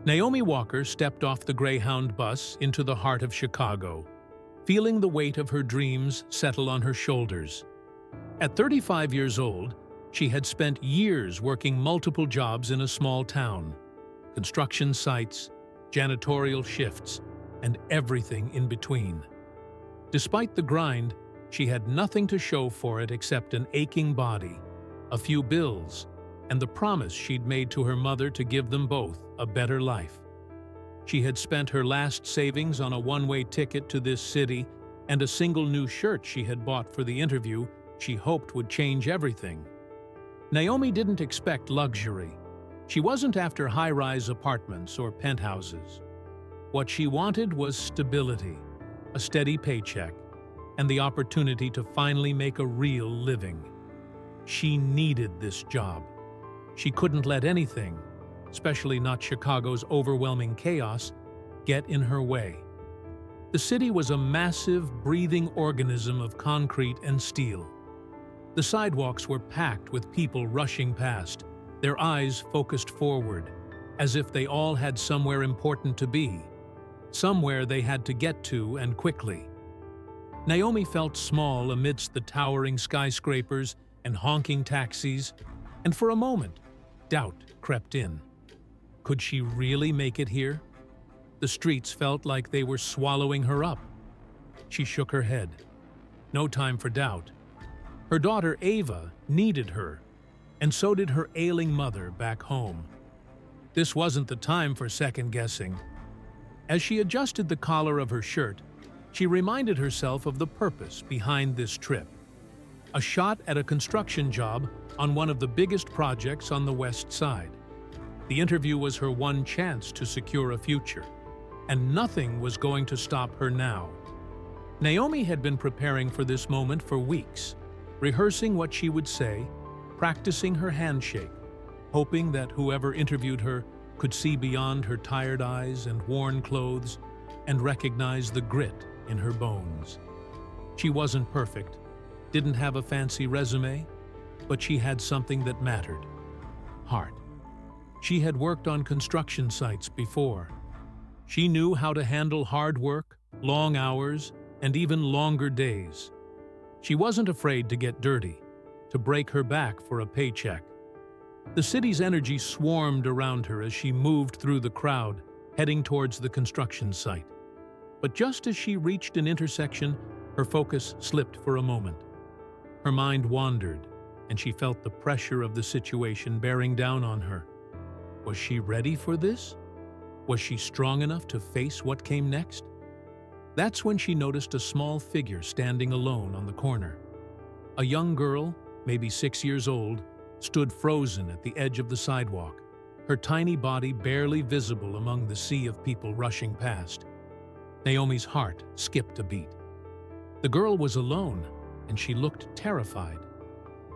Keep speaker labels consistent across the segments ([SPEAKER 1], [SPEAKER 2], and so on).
[SPEAKER 1] Naomi Walker stepped off the Greyhound bus into the heart of Chicago, feeling the weight of her dreams settle on her shoulders. At 35 years old, she had spent years working multiple jobs in a small town: construction sites, janitorial shifts, and everything in between. Despite the grind, she had nothing to show for it except an aching body, a few bills, and the promise she'd made to her mother to give them both a better life. She had spent her last savings on a one-way ticket to this city and a single new shirt she had bought for the interview she hoped would change everything. Naomi didn't expect luxury. She wasn't after high-rise apartments or penthouses. What she wanted was stability, a steady paycheck, and the opportunity to finally make a real living. She needed this job. She couldn't let anything, especially not Chicago's overwhelming chaos, get in her way. The city was a massive, breathing organism of concrete and steel. The sidewalks were packed with people rushing past, their eyes focused forward, as if they all had somewhere important to be, somewhere they had to get to and quickly. Naomi felt small amidst the towering skyscrapers and honking taxis, and for a moment, doubt crept in. Could she really make it here? The streets felt like they were swallowing her up. She shook her head. No time for doubt. Her daughter Ava needed her, and so did her ailing mother back home. This wasn't the time for second-guessing. As she adjusted the collar of her shirt, she reminded herself of the purpose behind this trip. A shot at a construction job on one of the biggest projects on the West Side. The interview was her one chance to secure a future, and nothing was going to stop her now. Naomi had been preparing for this moment for weeks, rehearsing what she would say, practicing her handshake, hoping that whoever interviewed her could see beyond her tired eyes and worn clothes and recognize the grit in her bones. She wasn't perfect, didn't have a fancy resume, but she had something that mattered: heart. She had worked on construction sites before. She knew how to handle hard work, long hours, and even longer days. She wasn't afraid to get dirty, to break her back for a paycheck. The city's energy swarmed around her as she moved through the crowd, heading towards the construction site. But just as she reached an intersection, her focus slipped for a moment. Her mind wandered, and she felt the pressure of the situation bearing down on her. Was she ready for this? Was she strong enough to face what came next? That's when she noticed a small figure standing alone on the corner. A young girl, maybe 6 years old, stood frozen at the edge of the sidewalk, her tiny body barely visible among the sea of people rushing past. Naomi's heart skipped a beat. The girl was alone, and she looked terrified.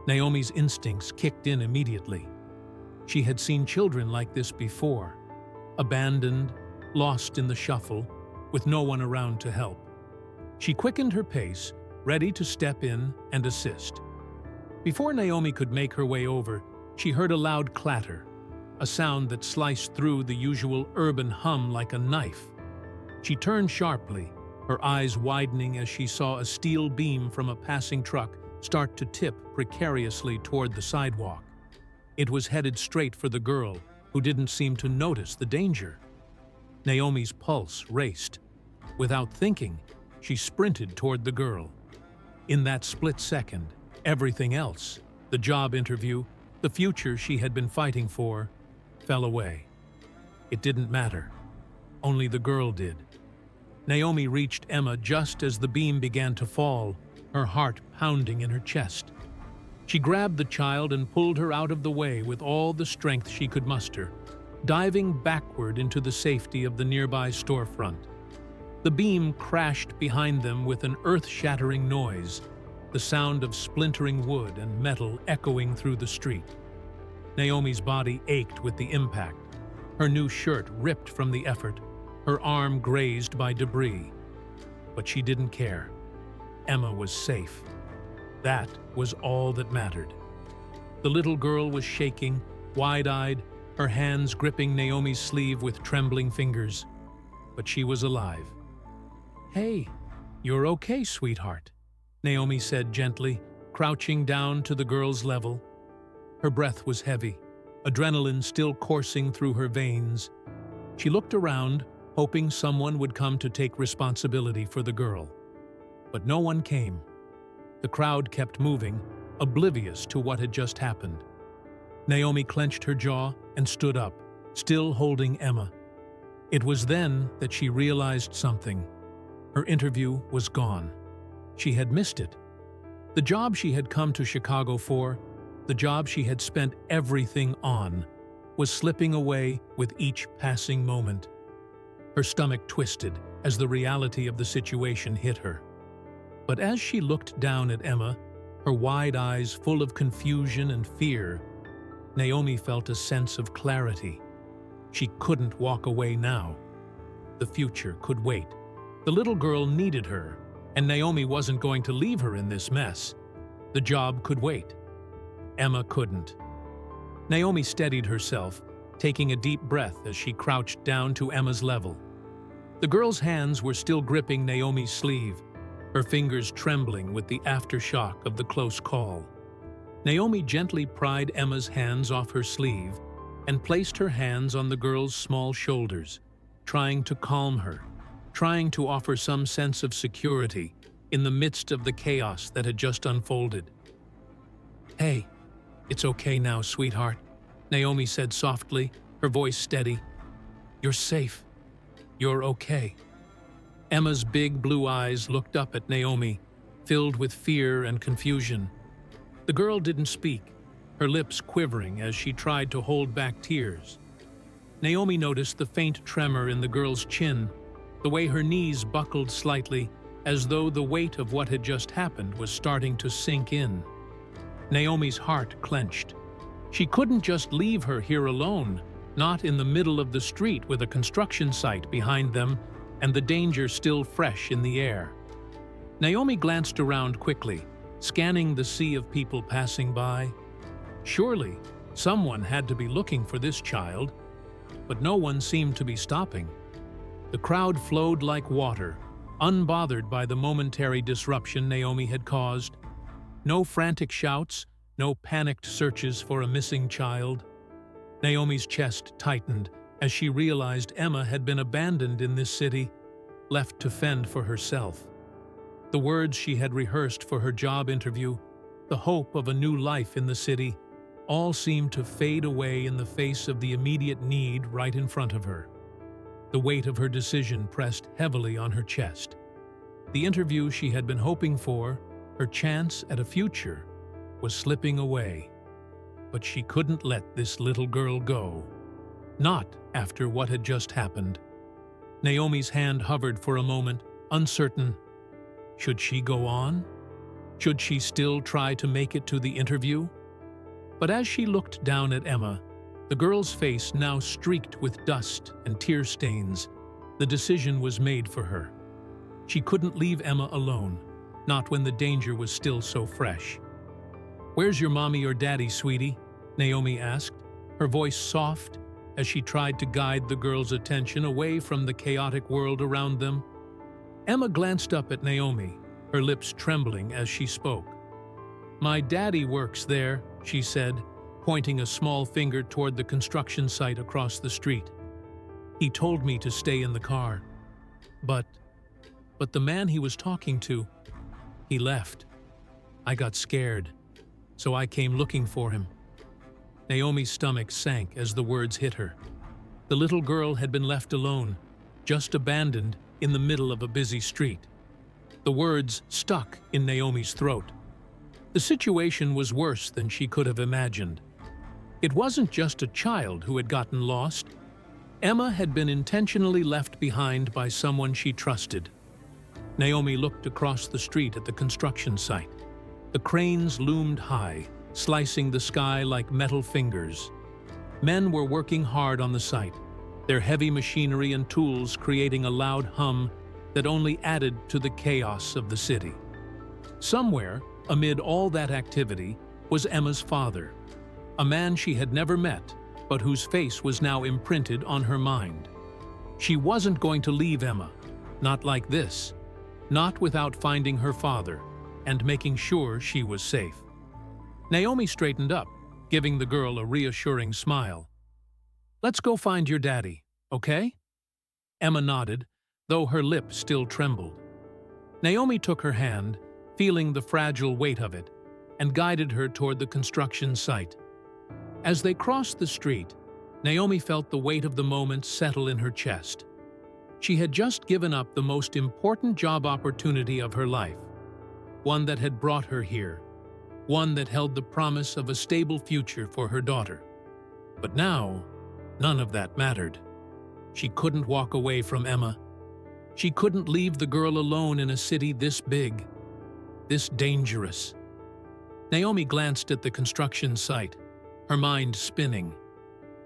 [SPEAKER 1] Naomi's instincts kicked in immediately. She had seen children like this before, abandoned, lost in the shuffle, with no one around to help. She quickened her pace, ready to step in and assist. Before Naomi could make her way over, she heard a loud clatter, a sound that sliced through the usual urban hum like a knife. She turned sharply, her eyes widening as she saw a steel beam from a passing truck start to tip precariously toward the sidewalk. It was headed straight for the girl, who didn't seem to notice the danger. Naomi's pulse raced. Without thinking, she sprinted toward the girl. In that split second, everything else, the job interview, the future she had been fighting for, fell away. It didn't matter. Only the girl did. Naomi reached Emma just as the beam began to fall, her heart pounding in her chest. She grabbed the child and pulled her out of the way with all the strength she could muster, diving backward into the safety of the nearby storefront. The beam crashed behind them with an earth-shattering noise, the sound of splintering wood and metal echoing through the street. Naomi's body ached with the impact, her new shirt ripped from the effort, her arm grazed by debris. But she didn't care. Emma was safe. That was all that mattered. The little girl was shaking, wide-eyed, her hands gripping Naomi's sleeve with trembling fingers. But she was alive. "Hey, you're okay, sweetheart," Naomi said gently, crouching down to the girl's level. Her breath was heavy, adrenaline still coursing through her veins. She looked around, hoping someone would come to take responsibility for the girl. But no one came. The crowd kept moving, oblivious to what had just happened. Naomi clenched her jaw and stood up, still holding Emma. It was then that she realized something. Her interview was gone. She had missed it. The job she had come to Chicago for, the job she had spent everything on, was slipping away with each passing moment. Her stomach twisted as the reality of the situation hit her. But as she looked down at Emma, her wide eyes full of confusion and fear, Naomi felt a sense of clarity. She couldn't walk away now. The future could wait. The little girl needed her, and Naomi wasn't going to leave her in this mess. The job could wait. Emma couldn't. Naomi steadied herself, taking a deep breath as she crouched down to Emma's level. The girl's hands were still gripping Naomi's sleeve, her fingers trembling with the aftershock of the close call. Naomi gently pried Emma's hands off her sleeve and placed her hands on the girl's small shoulders, trying to calm her, trying to offer some sense of security in the midst of the chaos that had just unfolded. "Hey, it's okay now, sweetheart," Naomi said softly, her voice steady. "You're safe. You're okay." Emma's big blue eyes looked up at Naomi, filled with fear and confusion. The girl didn't speak, her lips quivering as she tried to hold back tears. Naomi noticed the faint tremor in the girl's chin, the way her knees buckled slightly, as though the weight of what had just happened was starting to sink in. Naomi's heart clenched. She couldn't just leave her here alone, not in the middle of the street with a construction site behind them and the danger still fresh in the air. Naomi glanced around quickly, scanning the sea of people passing by. Surely, someone had to be looking for this child, but no one seemed to be stopping. The crowd flowed like water, unbothered by the momentary disruption Naomi had caused. No frantic shouts, no panicked searches for a missing child. Naomi's chest tightened as she realized Emma had been abandoned in this city, left to fend for herself. The words she had rehearsed for her job interview, the hope of a new life in the city, all seemed to fade away in the face of the immediate need right in front of her. The weight of her decision pressed heavily on her chest. The interview she had been hoping for, her chance at a future, was slipping away. But she couldn't let this little girl go. Not after what had just happened. Naomi's hand hovered for a moment, uncertain. Should she go on? Should she still try to make it to the interview? But as she looked down at Emma, the girl's face now streaked with dust and tear stains, the decision was made for her. She couldn't leave Emma alone, not when the danger was still so fresh. "Where's your mommy or daddy, sweetie?" Naomi asked, her voice soft as she tried to guide the girl's attention away from the chaotic world around them. Emma glanced up at Naomi, her lips trembling as she spoke. "My daddy works there," she said, pointing a small finger toward the construction site across the street. "He told me to stay in the car. But the man he was talking to, he left. I got scared, so I came looking for him." Naomi's stomach sank as the words hit her. The little girl had been left alone, just abandoned in the middle of a busy street. The words stuck in Naomi's throat. The situation was worse than she could have imagined. It wasn't just a child who had gotten lost. Emma had been intentionally left behind by someone she trusted. Naomi looked across the street at the construction site. The cranes loomed high, slicing the sky like metal fingers. Men were working hard on the site, their heavy machinery and tools creating a loud hum that only added to the chaos of the city. Somewhere, amid all that activity, was Emma's father, a man she had never met, but whose face was now imprinted on her mind. She wasn't going to leave Emma, not like this, not without finding her father and making sure she was safe. Naomi straightened up, giving the girl a reassuring smile. "Let's go find your daddy, okay?" Emma nodded, though her lip still trembled. Naomi took her hand, feeling the fragile weight of it, and guided her toward the construction site. As they crossed the street, Naomi felt the weight of the moment settle in her chest. She had just given up the most important job opportunity of her life, one that had brought her here, one that held the promise of a stable future for her daughter. But now, none of that mattered. She couldn't walk away from Emma. She couldn't leave the girl alone in a city this big, this dangerous. Naomi glanced at the construction site, her mind spinning.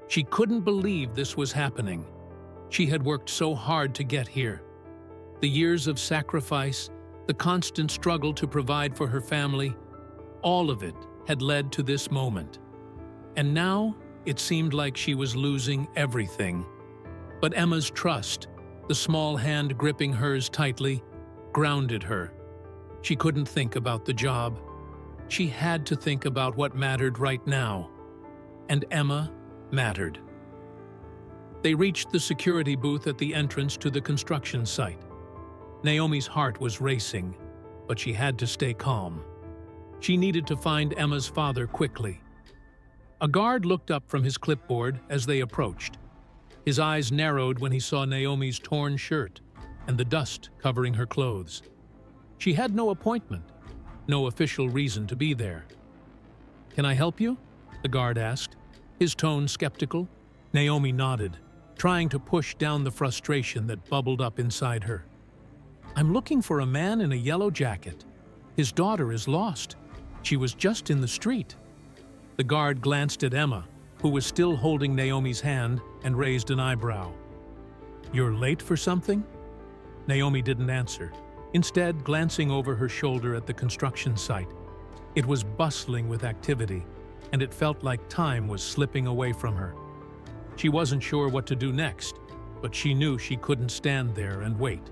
[SPEAKER 1] She couldn't believe this was happening. She had worked so hard to get here. The years of sacrifice, the constant struggle to provide for her family, all of it had led to this moment. And now, it seemed like she was losing everything. But Emma's trust, the small hand gripping hers tightly, grounded her. She couldn't think about the job. She had to think about what mattered right now. And Emma mattered. They reached the security booth at the entrance to the construction site. Naomi's heart was racing, but she had to stay calm. She needed to find Emma's father quickly. A guard looked up from his clipboard as they approached. His eyes narrowed when he saw Naomi's torn shirt and the dust covering her clothes. She had no appointment, no official reason to be there. "Can I help you?" the guard asked, his tone skeptical. Naomi nodded, trying to push down the frustration that bubbled up inside her. "I'm looking for a man in a yellow jacket. His daughter is lost. She was just in the street." The guard glanced at Emma, who was still holding Naomi's hand, and raised an eyebrow. "You're late for something?" Naomi didn't answer, instead glancing over her shoulder at the construction site. It was bustling with activity, and it felt like time was slipping away from her. She wasn't sure what to do next, but she knew she couldn't stand there and wait.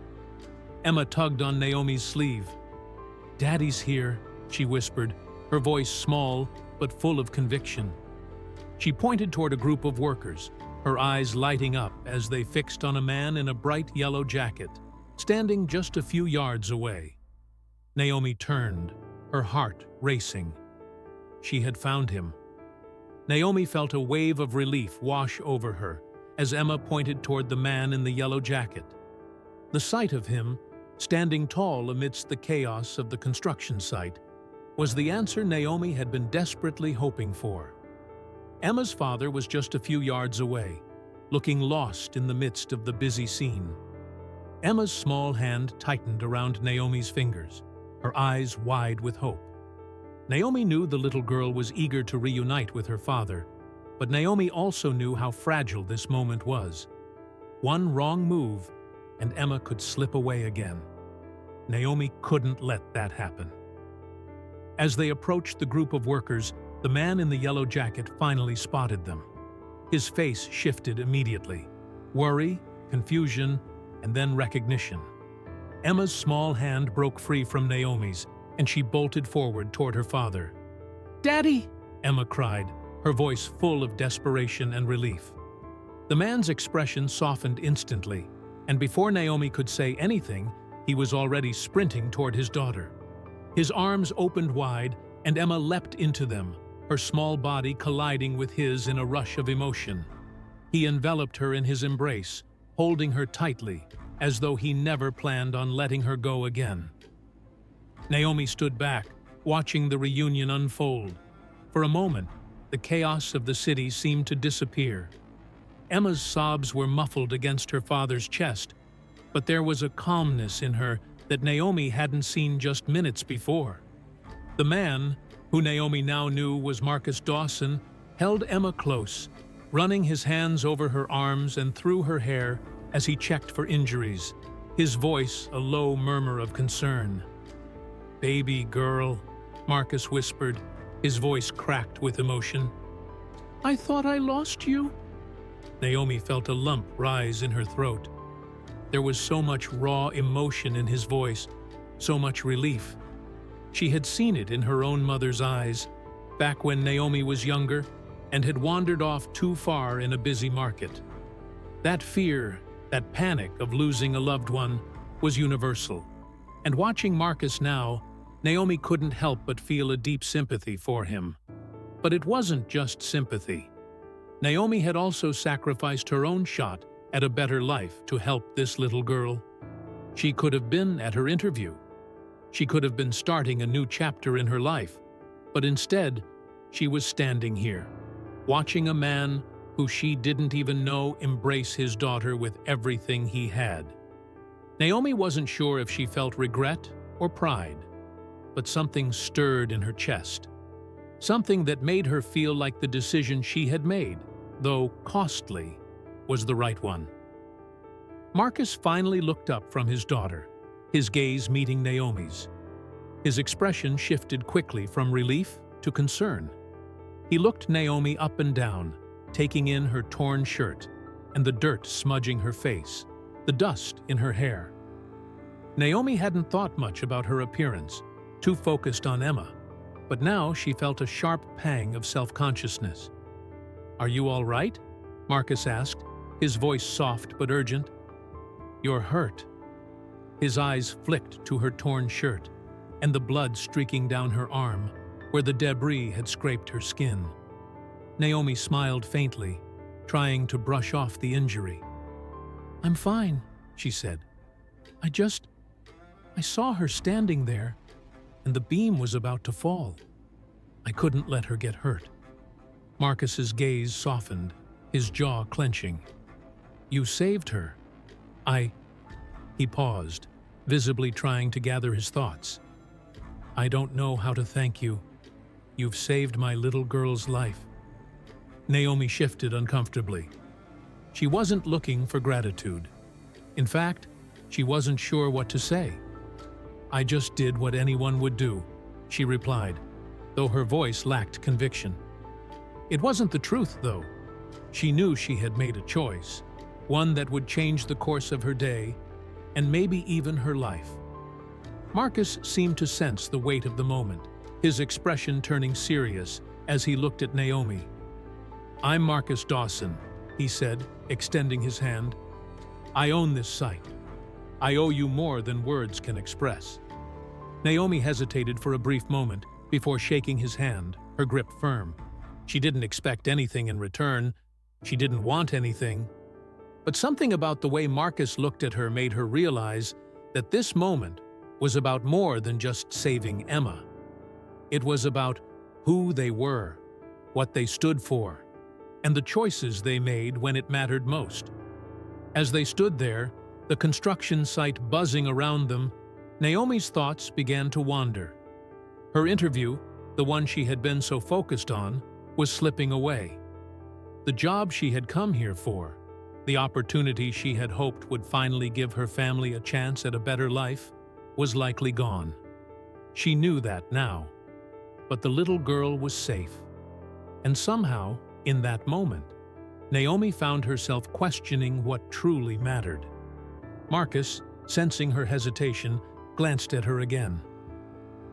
[SPEAKER 1] Emma tugged on Naomi's sleeve. "Daddy's here," she whispered, her voice small but full of conviction. She pointed toward a group of workers, her eyes lighting up as they fixed on a man in a bright yellow jacket, standing just a few yards away. Naomi turned, her heart racing. She had found him. Naomi felt a wave of relief wash over her as Emma pointed toward the man in the yellow jacket. The sight of him, standing tall amidst the chaos of the construction site, was the answer Naomi had been desperately hoping for. Emma's father was just a few yards away, looking lost in the midst of the busy scene. Emma's small hand tightened around Naomi's fingers, her eyes wide with hope. Naomi knew the little girl was eager to reunite with her father, but Naomi also knew how fragile this moment was. One wrong move, and Emma could slip away again. Naomi couldn't let that happen. As they approached the group of workers, the man in the yellow jacket finally spotted them. His face shifted immediately. Worry, confusion, and then recognition. Emma's small hand broke free from Naomi's, and she bolted forward toward her father. "Daddy!" Emma cried, her voice full of desperation and relief. The man's expression softened instantly, and before Naomi could say anything, he was already sprinting toward his daughter. His arms opened wide, and Emma leapt into them, her small body colliding with his in a rush of emotion. He enveloped her in his embrace, holding her tightly, as though he never planned on letting her go again. Naomi stood back, watching the reunion unfold. For a moment, the chaos of the city seemed to disappear. Emma's sobs were muffled against her father's chest, but there was a calmness in her that Naomi hadn't seen just minutes before. The man, who Naomi now knew was Marcus Dawson, held Emma close, running his hands over her arms and through her hair as he checked for injuries, his voice a low murmur of concern. "Baby girl," Marcus whispered, his voice cracked with emotion. I thought I lost you." Naomi felt a lump rise in her throat. There was so much raw emotion in his voice, so much relief. She had seen it in her own mother's eyes, back when Naomi was younger and had wandered off too far in a busy market. That fear, that panic of losing a loved one, was universal. And watching Marcus now, Naomi couldn't help but feel a deep sympathy for him. But it wasn't just sympathy. Naomi had also sacrificed her own shot at a better life to help this little girl. She could have been at her interview. She could have been starting a new chapter in her life. But instead, she was standing here, watching a man who she didn't even know embrace his daughter with everything he had. Naomi wasn't sure if she felt regret or pride, but something stirred in her chest. Something that made her feel like the decision she had made, though costly, was the right one. Marcus finally looked up from his daughter, his gaze meeting Naomi's. His expression shifted quickly from relief to concern. He looked Naomi up and down, taking in her torn shirt and the dirt smudging her face, the dust in her hair. Naomi hadn't thought much about her appearance, too focused on Emma, but now she felt a sharp pang of self-consciousness. "Are you all right?" Marcus asked, his voice soft but urgent. "You're hurt." His eyes flicked to her torn shirt and the blood streaking down her arm, where the debris had scraped her skin. Naomi smiled faintly, trying to brush off the injury. "I'm fine," she said. I saw her standing there, and the beam was about to fall. I couldn't let her get hurt." Marcus's gaze softened, his jaw clenching. "You saved her." He paused, visibly trying to gather his thoughts. "I don't know how to thank you. You've saved my little girl's life." Naomi shifted uncomfortably. She wasn't looking for gratitude. In fact, she wasn't sure what to say. "I just did what anyone would do," she replied, though her voice lacked conviction. It wasn't the truth, though. She knew she had made a choice, one that would change the course of her day, and maybe even her life. Marcus seemed to sense the weight of the moment, his expression turning serious as he looked at Naomi. "I'm Marcus Dawson," he said, extending his hand. "I own this site. I owe you more than words can express." Naomi hesitated for a brief moment before shaking his hand, her grip firm. She didn't expect anything in return. She didn't want anything. But something about the way Marcus looked at her made her realize that this moment was about more than just saving Emma. It was about who they were, what they stood for, and the choices they made when it mattered most. As they stood there, the construction site buzzing around them, Naomi's thoughts began to wander. Her interview, the one she had been so focused on, was slipping away. The job she had come here for, the opportunity she had hoped would finally give her family a chance at a better life, was likely gone. She knew that now. But the little girl was safe. And somehow, in that moment, Naomi found herself questioning what truly mattered. Marcus, sensing her hesitation, glanced at her again.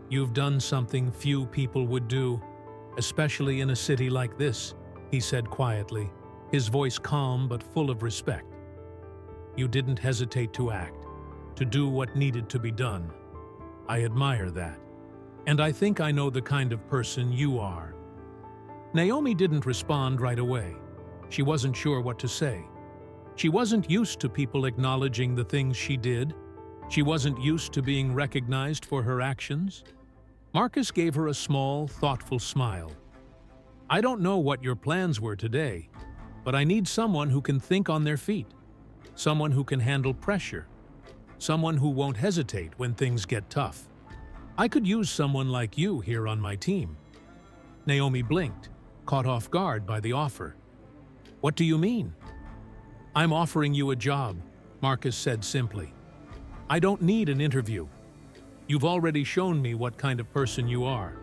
[SPEAKER 1] "You've done something few people would do, especially in a city like this," he said quietly, his voice calm but full of respect. "You didn't hesitate to act, to do what needed to be done. I admire that. And I think I know the kind of person you are." Naomi didn't respond right away. She wasn't sure what to say. She wasn't used to people acknowledging the things she did. She wasn't used to being recognized for her actions. Marcus gave her a small, thoughtful smile. "I don't know what your plans were today, but I need someone who can think on their feet, someone who can handle pressure, someone who won't hesitate when things get tough. I could use someone like you here on my team." Naomi blinked, caught off guard by the offer. "What do you mean?" "I'm offering you a job," Marcus said simply. "I don't need an interview. You've already shown me what kind of person you are.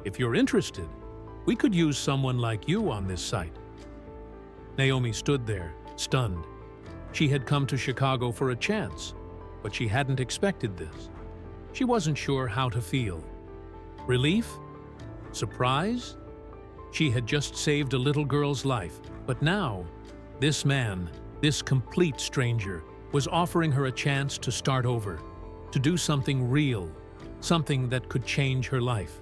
[SPEAKER 1] If you're interested, We could use someone like you on this site." Naomi stood there, stunned. She had come to Chicago for a chance, but she hadn't expected this. She wasn't sure how to feel. Relief? Surprise? She had just saved a little girl's life, but now, this man, this complete stranger, was offering her a chance to start over, to do something real, something that could change her life.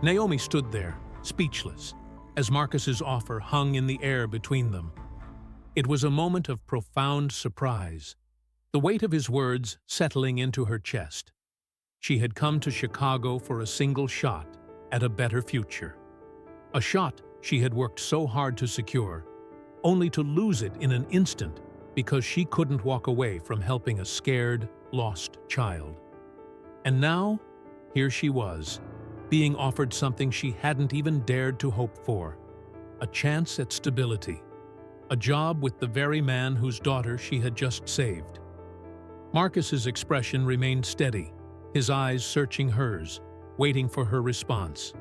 [SPEAKER 1] Naomi stood there, speechless, as Marcus's offer hung in the air between them. It was a moment of profound surprise, the weight of his words settling into her chest. She had come to Chicago for a single shot at a better future. A shot she had worked so hard to secure, only to lose it in an instant because she couldn't walk away from helping a scared, lost child. And now, here she was, being offered something she hadn't even dared to hope for, a chance at stability, a job with the very man whose daughter she had just saved. Marcus's expression remained steady, his eyes searching hers, waiting for her response.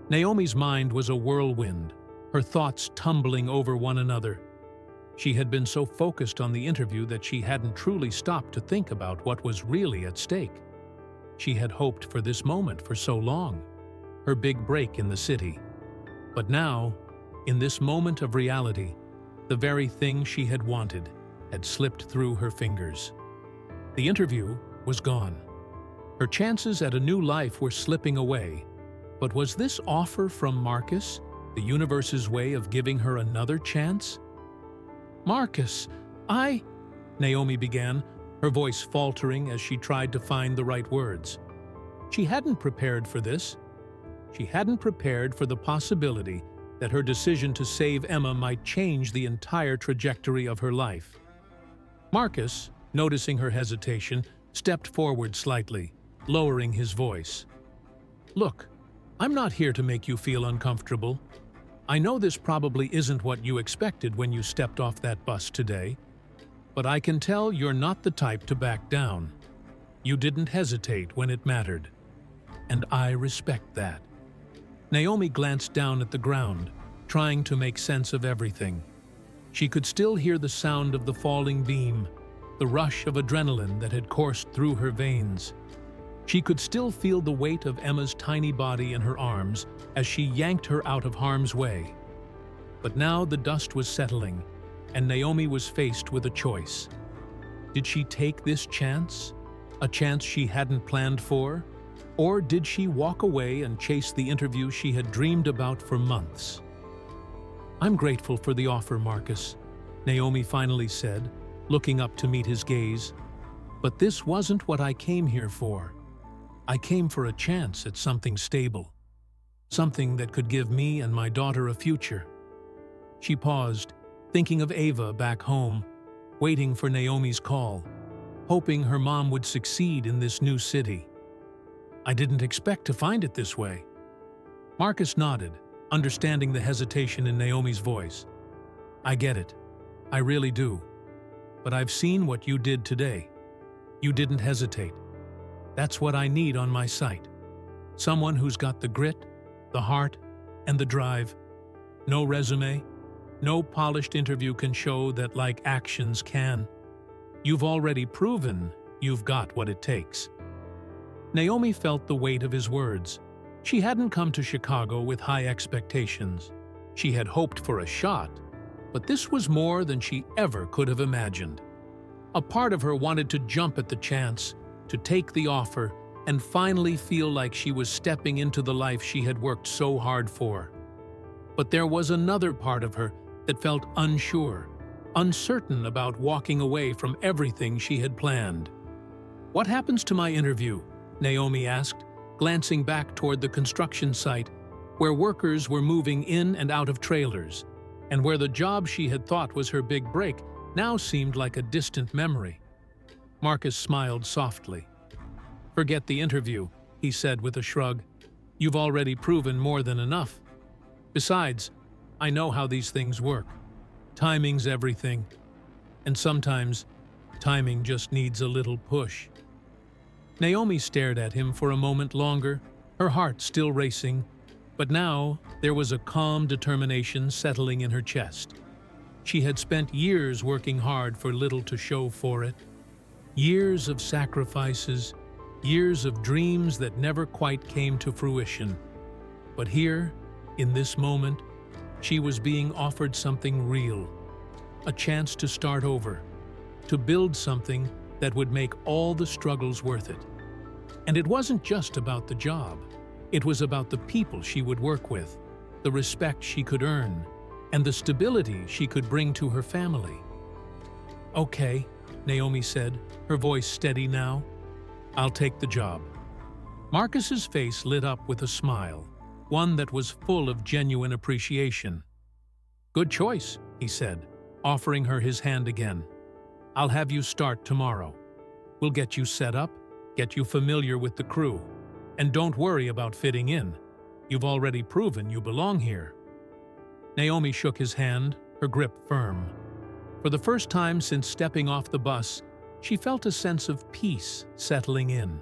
[SPEAKER 1] Naomi's mind was a whirlwind, her thoughts tumbling over one another. She had been so focused on the interview that she hadn't truly stopped to think about what was really at stake. She had hoped for this moment for so long, her big break in the city. But now, in this moment of reality, the very thing she had wanted had slipped through her fingers. The interview was gone. Her chances at a new life were slipping away. But was this offer from Marcus the universe's way of giving her another chance? "Marcus, Naomi began, her voice faltering as she tried to find the right words. She hadn't prepared for this. She hadn't prepared for the possibility that her decision to save Emma might change the entire trajectory of her life. Marcus, noticing her hesitation, stepped forward slightly, lowering his voice. "Look, I'm not here to make you feel uncomfortable. I know this probably isn't what you expected when you stepped off that bus today, but I can tell you're not the type to back down. You didn't hesitate when it mattered, and I respect that." Naomi glanced down at the ground, trying to make sense of everything. She could still hear the sound of the falling beam, the rush of adrenaline that had coursed through her veins. She could still feel the weight of Emma's tiny body in her arms as she yanked her out of harm's way. But now the dust was settling, and Naomi was faced with a choice. Did she take this chance? A chance she hadn't planned for? Or did she walk away and chase the interview she had dreamed about for months? "I'm grateful for the offer, Marcus," Naomi finally said, looking up to meet his gaze. "But this wasn't what I came here for. I came for a chance at something stable, something that could give me and my daughter a future." She paused, thinking of Ava back home, waiting for Naomi's call, hoping her mom would succeed in this new city. "I didn't expect to find it this way." Marcus nodded, understanding the hesitation in Naomi's voice. "I get it. I really do. But I've seen what you did today. You didn't hesitate. That's what I need on my site. Someone who's got the grit, the heart, and the drive. No resume, no polished interview can show that like actions can. You've already proven you've got what it takes." Naomi felt the weight of his words. She hadn't come to Chicago with high expectations. She had hoped for a shot, but this was more than she ever could have imagined. A part of her wanted to jump at the chance, to take the offer, and finally feel like she was stepping into the life she had worked so hard for. But there was another part of her that felt unsure, uncertain about walking away from everything she had planned. "What happens to my interview?" Naomi asked, glancing back toward the construction site, where workers were moving in and out of trailers, and where the job she had thought was her big break now seemed like a distant memory. Marcus smiled softly. "Forget the interview," he said with a shrug. "You've already proven more than enough. Besides, I know how these things work. Timing's everything. And sometimes, timing just needs a little push." Naomi stared at him for a moment longer, her heart still racing. But now there was a calm determination settling in her chest. She had spent years working hard for little to show for it. Years of sacrifices, years of dreams that never quite came to fruition. But here, in this moment, she was being offered something real, a chance to start over, to build something that would make all the struggles worth it. And it wasn't just about the job. It was about the people she would work with, the respect she could earn, and the stability she could bring to her family. "Okay," Naomi said, her voice steady now. "I'll take the job." Marcus's face lit up with a smile, one that was full of genuine appreciation. "Good choice," he said, offering her his hand again. "I'll have you start tomorrow. We'll get you set up, get you familiar with the crew. And don't worry about fitting in. You've already proven you belong here." Naomi shook his hand, her grip firm. For the first time since stepping off the bus, she felt a sense of peace settling in.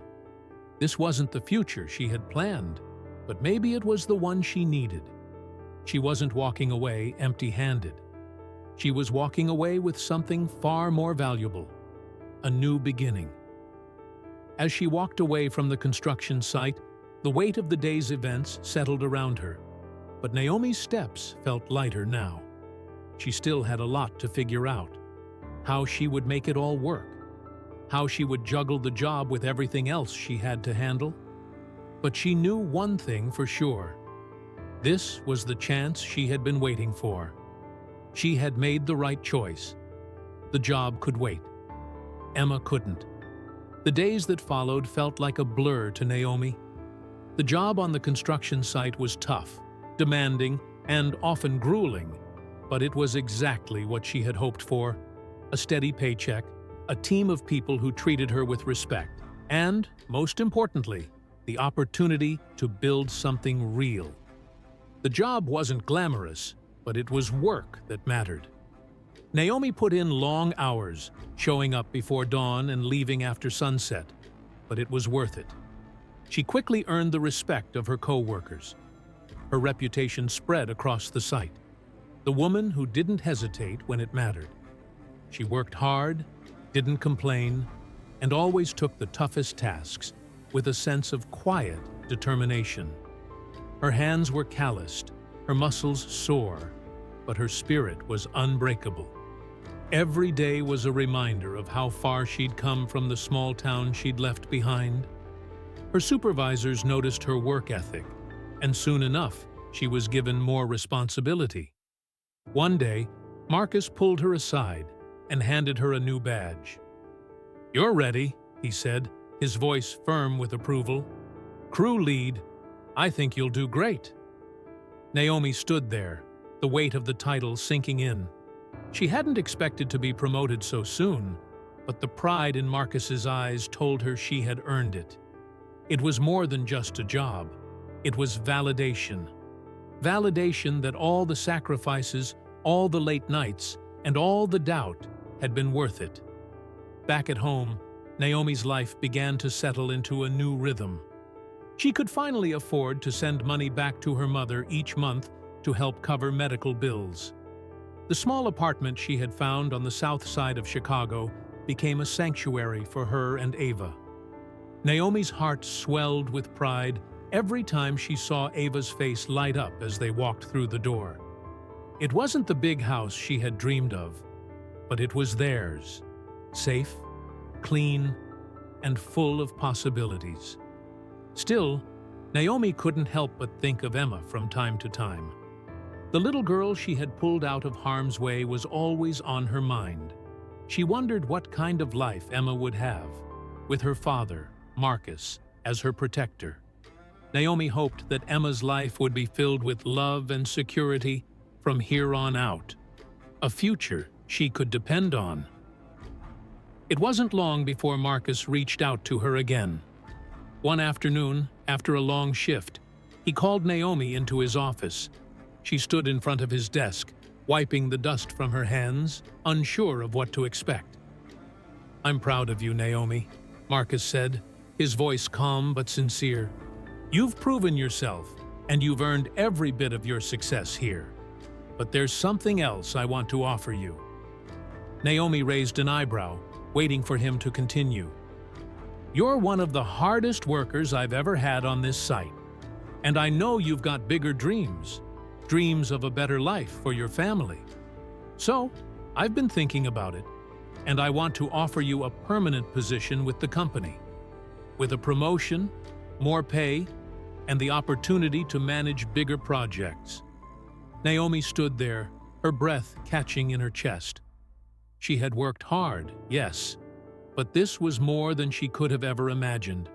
[SPEAKER 1] This wasn't the future she had planned, but maybe it was the one she needed. She wasn't walking away empty-handed. She was walking away with something far more valuable, a new beginning. As she walked away from the construction site, the weight of the day's events settled around her. But Naomi's steps felt lighter now. She still had a lot to figure out. How she would make it all work. How she would juggle the job with everything else she had to handle. But she knew one thing for sure. This was the chance she had been waiting for. She had made the right choice. The job could wait. Emma couldn't. The days that followed felt like a blur to Naomi. The job on the construction site was tough, demanding, and often grueling, but it was exactly what she had hoped for: a steady paycheck, a team of people who treated her with respect, and, most importantly, the opportunity to build something real. The job wasn't glamorous, but it was work that mattered. Naomi put in long hours, showing up before dawn and leaving after sunset, but it was worth it. She quickly earned the respect of her co-workers. Her reputation spread across the site. The woman who didn't hesitate when it mattered. She worked hard, didn't complain, and always took the toughest tasks with a sense of quiet determination. Her hands were calloused, her muscles sore, but her spirit was unbreakable. Every day was a reminder of how far she'd come from the small town she'd left behind. Her supervisors noticed her work ethic, and soon enough, she was given more responsibility. One day, Marcus pulled her aside and handed her a new badge. "You're ready," he said, his voice firm with approval. "Crew lead. I think you'll do great." Naomi stood there, the weight of the title sinking in. She hadn't expected to be promoted so soon, but the pride in Marcus's eyes told her she had earned it. It was more than just a job. It was validation. Validation that all the sacrifices, all the late nights, and all the doubt had been worth it. Back at home, Naomi's life began to settle into a new rhythm. She could finally afford to send money back to her mother each month to help cover medical bills. The small apartment she had found on the south side of Chicago became a sanctuary for her and Ava. Naomi's heart swelled with pride every time she saw Ava's face light up as they walked through the door. It wasn't the big house she had dreamed of, but it was theirs, safe, clean, and full of possibilities. Still, Naomi couldn't help but think of Emma from time to time. The little girl she had pulled out of harm's way was always on her mind. She wondered what kind of life Emma would have, with her father, Marcus, as her protector. Naomi hoped that Emma's life would be filled with love and security from here on out, a future she could depend on. It wasn't long before Marcus reached out to her again. One afternoon, after a long shift, he called Naomi into his office. She stood in front of his desk, wiping the dust from her hands, unsure of what to expect. "I'm proud of you, Naomi," Marcus said, his voice calm but sincere. "You've proven yourself, and you've earned every bit of your success here. But there's something else I want to offer you." Naomi raised an eyebrow, waiting for him to continue. "You're one of the hardest workers I've ever had on this site, and I know you've got bigger dreams, dreams of a better life for your family. So, I've been thinking about it, and I want to offer you a permanent position with the company, with a promotion, more pay, and the opportunity to manage bigger projects." Naomi stood there, her breath catching in her chest. She had worked hard, yes, but this was more than she could have ever imagined.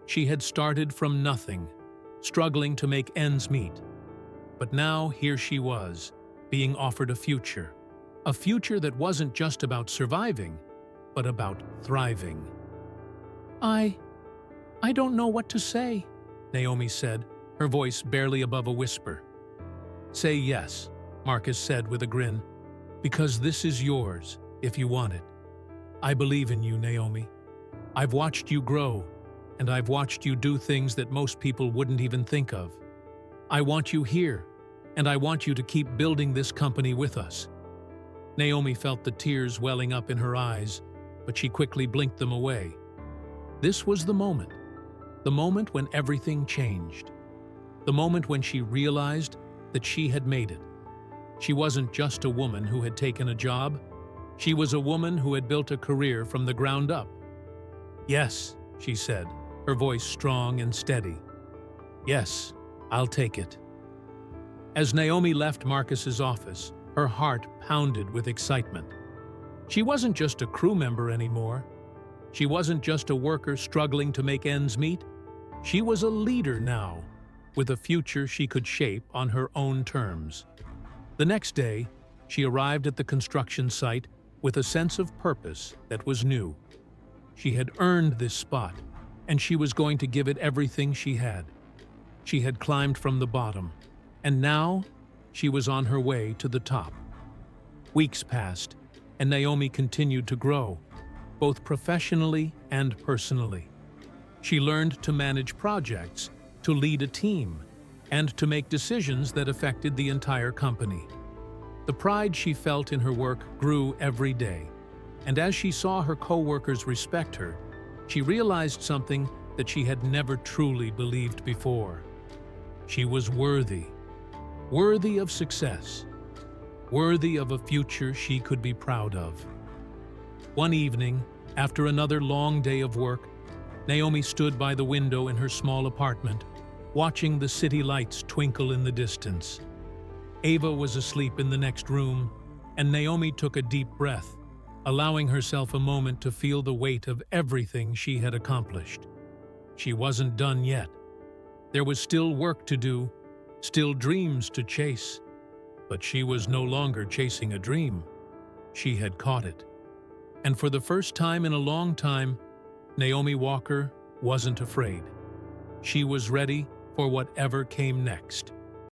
[SPEAKER 1] She had started from nothing, struggling to make ends meet. But now here she was, being offered a future that wasn't just about surviving, but about thriving. I don't know what to say," Naomi said, her voice barely above a whisper. "Say yes," Marcus said with a grin, "because this is yours, if you want it. I believe in you, Naomi. I've watched you grow, and I've watched you do things that most people wouldn't even think of. I want you here, and I want you to keep building this company with us." Naomi felt the tears welling up in her eyes, but she quickly blinked them away. This was the moment when everything changed. The moment when she realized that she had made it. She wasn't just a woman who had taken a job. She was a woman who had built a career from the ground up. "Yes," she said, her voice strong and steady. "Yes, I'll take it." As Naomi left Marcus's office, her heart pounded with excitement. She wasn't just a crew member anymore. She wasn't just a worker struggling to make ends meet. She was a leader now, with a future she could shape on her own terms. The next day, she arrived at the construction site with a sense of purpose that was new. She had earned this spot, and she was going to give it everything she had. She had climbed from the bottom, and now she was on her way to the top. Weeks passed, and Naomi continued to grow, both professionally and personally. She learned to manage projects, to lead a team, and to make decisions that affected the entire company. The pride she felt in her work grew every day, and as she saw her co-workers respect her, she realized something that she had never truly believed before. She was worthy of success, worthy of a future she could be proud of. One evening, after another long day of work, Naomi stood by the window in her small apartment, watching the city lights twinkle in the distance. Ava was asleep in the next room, and Naomi took a deep breath, allowing herself a moment to feel the weight of everything she had accomplished. She wasn't done yet. There was still work to do, still dreams to chase. But she was no longer chasing a dream. She had caught it. And for the first time in a long time, Naomi Walker wasn't afraid. She was ready for whatever came next.